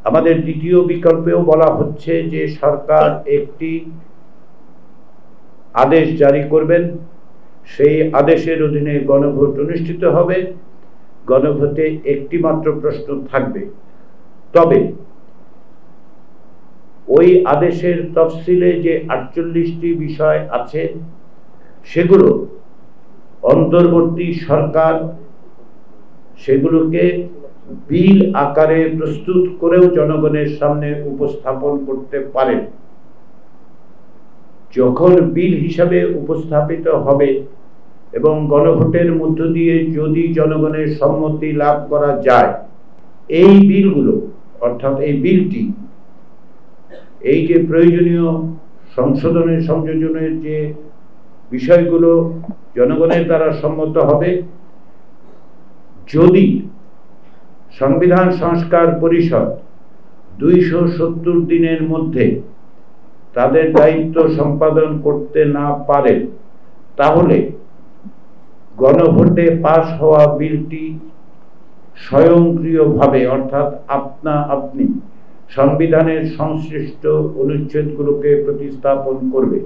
আমাদের দ্বিতীয় বিকল্পেও বলা হচ্ছে যে সরকার একটি আদেশ জারি করবেন, সেই আদেশের অধীনে গণভোট অনুষ্ঠিত হবে। গণভোটে একটি মাত্র প্রশ্ন থাকবে, তবে ওই আদেশের তফসিলে যে 48টি বিষয় আছে সেগুলো অন্তর্বর্তী সরকার সেগুলোকে বিল আকারে প্রস্তুত করেও জনগণের সামনে উপস্থাপন করতে পারেন। যখন বিল হিসাবে উপস্থাপিত হবে এবং গণভোটের মধ্য দিয়ে যদি জনগণের সম্মতি লাভ করা যায়, এই বিলগুলো অর্থাৎ এই বিলটি এই যে প্রয়োজনীয় সংশোধনের সংযোজনের যে বিষয়গুলো জনগণের দ্বারা সম্মত হবে, যদি সংবিধান সংস্কার পরিষদ 270 দিনের মধ্যে তাদের দায়িত্ব সম্পাদন করতে না পারে, তাহলে গণভোটে পাশ হওয়া বিলটি স্বয়ংক্রিয়ভাবে অর্থাৎ আপনা আপনি সংবিধানের সংশ্লিষ্ট অনুচ্ছেদগুলোকে প্রতিস্থাপন করবে।